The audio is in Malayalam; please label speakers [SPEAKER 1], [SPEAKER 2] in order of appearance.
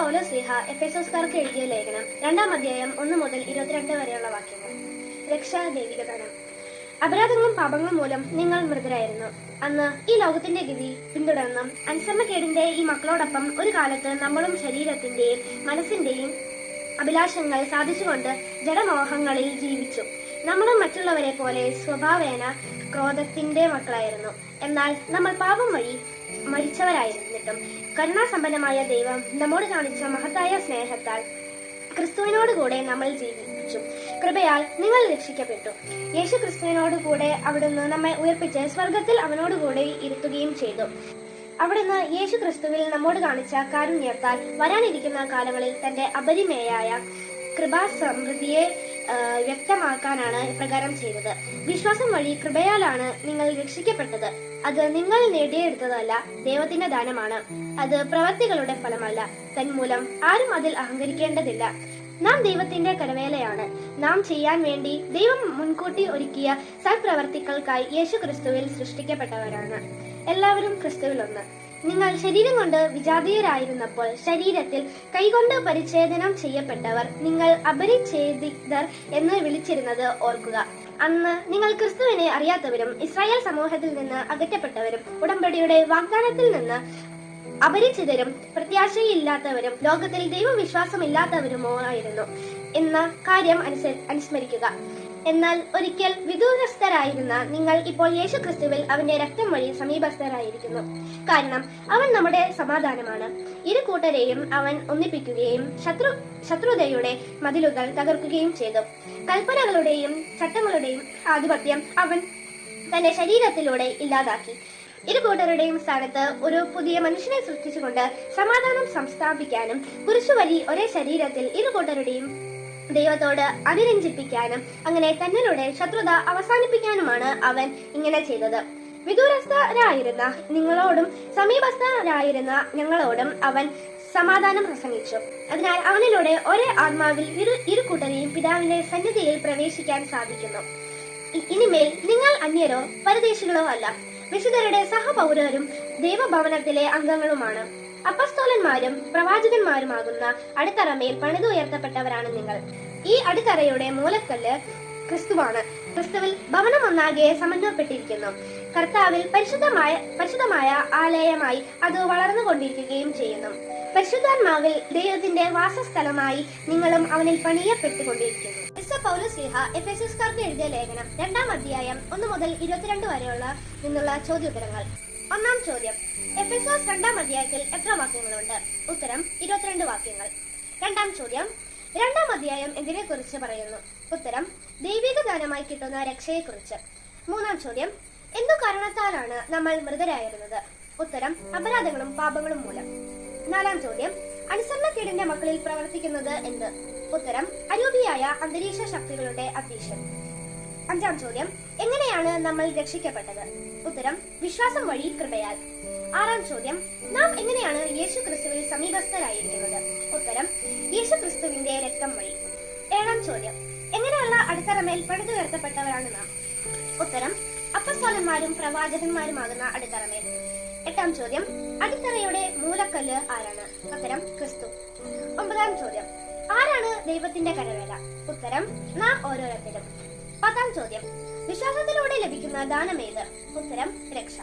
[SPEAKER 1] പൗലോസ്ലീഹ എഫെസോസ്കാർക്ക് എഴുതിയ ലേഖനം 2-ാം അധ്യായം 1 മുതൽ 22 വരെയുള്ള വാക്യങ്ങൾ. രക്ഷാ ദൈവികദാനം. അപരാധങ്ങളും പാപങ്ങളും മൂലം നിങ്ങൾ മൃതരായിരുന്നു. അന്ന് ഈ ലോകത്തിന്റെ ഗതി പിന്തുടർന്നും അനുസരണക്കേടിന്റെ ഈ മക്കളോടൊപ്പം ഒരു കാലത്ത് നമ്മളും ശരീരത്തിന്റെയും മനസ്സിന്റെയും അഭിലാഷങ്ങൾ സാധിച്ചുകൊണ്ട് ജഡമോഹങ്ങളിൽ ജീവിച്ചു. നമ്മളും മറ്റുള്ളവരെ പോലെ സ്വഭാവേന ക്രോധത്തിന്റെ മക്കളായിരുന്നു. എന്നാൽ നമ്മൾ പാപം വഴി മരിച്ചവരായിരുന്നിട്ടും കരുണാസമ്പന്നമായ ദൈവം നമ്മോട് കാണിച്ച മഹത്തായ സ്നേഹത്താൽ ക്രിസ്തുവിനോടുകൂടെ നമ്മൾ ജീവിച്ചു. കൃപയാൽ നിങ്ങൾ രക്ഷിക്കപ്പെട്ടു. യേശു ക്രിസ്തുവിനോടുകൂടെ അവിടുന്ന് നമ്മെ ഉയർപ്പിച്ച് സ്വർഗത്തിൽ അവനോടുകൂടെ ഇരുത്തുകയും ചെയ്തു. അവിടുന്ന് യേശു ക്രിസ്തുവിൽ നമ്മോട് കാണിച്ച കാരുണ്യത്താൽ വരാനിരിക്കുന്ന കാലങ്ങളിൽ തന്റെ അപരിമേയായ കൃപാസമൃദ്ധിയെ വ്യക്തമാക്കാനാണ് ഇപ്രകാരം ചെയ്തത്. വിശ്വാസം വഴി കൃപയാലാണ് നിങ്ങൾ രക്ഷിക്കപ്പെട്ടത്. അത് നിങ്ങൾ നേടിയെടുത്തതല്ല, ദൈവത്തിന്റെ ദാനമാണ്. അത് പ്രവൃത്തികളുടെ ഫലമല്ല. തന്മൂലം ആരും അതിൽ അഹങ്കരിക്കേണ്ടതില്ല. നാം ദൈവത്തിന്റെ കരവേലയാണ്. നാം ചെയ്യാൻ വേണ്ടി ദൈവം മുൻകൂട്ടി ഒരുക്കിയ സൽപ്രവർത്തികൾക്കായി യേശു ക്രിസ്തുവിൽ സൃഷ്ടിക്കപ്പെട്ടവരാണ്. എല്ലാവരും ക്രിസ്തുവിൽ ഒന്ന്. നിങ്ങൾ ശരീരം കൊണ്ട് വിജാതീയരായിരുന്നപ്പോൾ ശരീരത്തിൽ കൈകൊണ്ട് പരിച്ഛേദനം ചെയ്യപ്പെട്ടവർ നിങ്ങൾ അപരിച്ഛേദിതർ എന്ന് വിളിച്ചിരുന്നത് ഓർക്കുക. അന്ന് നിങ്ങൾ ക്രിസ്തുവിനെ അറിയാത്തവരും ഇസ്രായേൽ സമൂഹത്തിൽ നിന്ന് അകറ്റപ്പെട്ടവരും ഉടമ്പടിയുടെ വാഗ്ദാനത്തിൽ നിന്ന് അപരിചിതരും പ്രത്യാശയില്ലാത്തവരും ലോകത്തിൽ ദൈവവിശ്വാസമില്ലാത്തവരുമോ ആയിരുന്നു എന്ന കാര്യം അനുസ്മരിക്കുക. എന്നാൽ ഒരിക്കൽ വിദൂരസ്ഥരായിരുന്ന നിങ്ങൾ ഇപ്പോൾ യേശു ക്രിസ്തുവിൽ അവന്റെ രക്തം വഴി സമീപസ്ഥരായിരിക്കുന്നു. കാരണം അവൻ നമ്മുടെ സമാധാനമാണ്. ഇരു കൂട്ടരെയും അവൻ ഒന്നിപ്പിക്കുകയും ശത്രുതയുടെ മതിലുകൾ തകർക്കുകയും ചെയ്തു. കൽപ്പനകളുടെയും ചട്ടങ്ങളുടെയും ആധിപത്യം അവൻ തന്റെ ശരീരത്തിലൂടെ ഇല്ലാതാക്കി. ഇരു കൂട്ടരുടെയും സ്ഥാനത്ത് ഒരു പുതിയ മനുഷ്യനെ സൃഷ്ടിച്ചുകൊണ്ട് സമാധാനം സംസ്ഥാപിക്കാനും കുരിശു വഴി ഒരേ ശരീരത്തിൽ ഇരു കൂട്ടരുടെയും ദൈവത്തോട് അനുരഞ്ജിപ്പിക്കാനും അങ്ങനെ തന്നിലൂടെ ശത്രുത അവസാനിപ്പിക്കാനുമാണ് അവൻ ഇങ്ങനെ ചെയ്തത്. വിദൂരസ്ഥരായിരുന്ന നിങ്ങളോടും സമീപസ്ഥരായിരുന്ന ഞങ്ങളോടും അവൻ സമാധാനം പ്രസംഗിച്ചു. അതിനാൽ അവനിലൂടെ ഒരേ ആത്മാവിൽ ഇരു കൂട്ടരെയും പിതാവിന്റെ സന്നിധിയിൽ പ്രവേശിക്കാൻ സാധിക്കുന്നു. ഇനിമേൽ നിങ്ങൾ അന്യരോ പരദേശികളോ അല്ല, വിശുദ്ധരുടെ സഹപൗരരും ദൈവഭവനത്തിലെ അംഗങ്ങളുമാണ്. അപ്പസ്തോലന്മാരും പ്രവാചകന്മാരുമാകുന്ന അടിത്തറമേൽ പണിതുയർത്തപ്പെട്ടവരാണ് നിങ്ങൾ. ഈ അടിത്തറയുടെ മൂലക്കല്ല് ക്രിസ്തുവാണ്. ക്രിസ്തുവിൽ ഭവനം ഒന്നാകെ സമന്വയപ്പെട്ടിരിക്കുന്നു. കർത്താവിൽ പരിശുദ്ധമായ ആലയമായി അത് വളർന്നുകൊണ്ടിരിക്കുകയും ചെയ്യുന്നു. പരിശുദ്ധാത്മാവിൽ ദൈവത്തിന്റെ വാസസ്ഥലമായി നിങ്ങളും അവനിൽ പണിയപ്പെട്ടുകൊണ്ടിരിക്കുന്നു. പൗലോസ്ലീഹ എഫെസോസ്കാർക്ക് എഴുതിയ ലേഖനം 2-ാം അധ്യായം 1 മുതൽ 22 വരെയുള്ള നിന്നുള്ള ചോദ്യോത്തരങ്ങൾ. 1-ാം ചോദ്യം: എഫെസോസ് 2-ാം അധ്യായത്തിൽ എത്ര വാക്യങ്ങളുണ്ട്? ഉത്തരം: 22 വാക്യങ്ങൾ. 2-ാം ചോദ്യം: 2-ാം അധ്യായം എന്തിനെ കുറിച്ച് പറയുന്നു? ഉത്തരം: ദൈവിക ദാനമായി കിട്ടുന്ന രക്ഷയെക്കുറിച്ച്. 3-ാം ചോദ്യം: എന്തു കാരണത്താലാണ് നമ്മൾ മൃതരായിരുന്നത്? ഉത്തരം: അപരാധങ്ങളും പാപങ്ങളും മൂലം. 4-ാം ചോദ്യം: അനുസരണക്കേടിന്റെ മക്കളിൽ പ്രവർത്തിക്കുന്നത് എന്ത്? ഉത്തരം: അരൂപിയായ അന്തരീക്ഷ ശക്തികളുടെ അധീശൻ. 5-ാം ചോദ്യം: എങ്ങനെയാണ് നമ്മൾ രക്ഷിക്കപ്പെട്ടത്? ഉത്തരം: വിശ്വാസം വഴി കൃപയാൽ. 6-ാം ചോദ്യം: നാം എങ്ങനെയാണ് യേശു ക്രിസ്തുവിൽ സമീപസ്ഥരായിരിക്കുന്നത്? ഉത്തരം: യേശു ക്രിസ്തുവിന്റെ രക്തം വഴി. 7-ാം ചോദ്യം: എങ്ങനെയുള്ള അടിത്തറമേൽ പണിതുയർത്തപ്പെട്ടവരാണ് നാം? ഉത്തരം: അപ്പസ്തോലന്മാരും പ്രവാചകന്മാരുമാകുന്ന അടിത്തറമേൽ. 8-ാം ചോദ്യം: അടിത്തറയുടെ മൂലക്കല്ല് ആരാണ്? ഉത്തരം: ക്രിസ്തു. 9-ാം ചോദ്യം: ആരാണ് ദൈവത്തിന്റെ കരവേല? ഉത്തരം: നാം ഓരോരുത്തരും. 10-ാം ചോദ്യം: വിശ്വാസത്തിലൂടെ ലഭിക്കുന്ന ദാനമേത്? ഉത്തരം: രക്ഷ.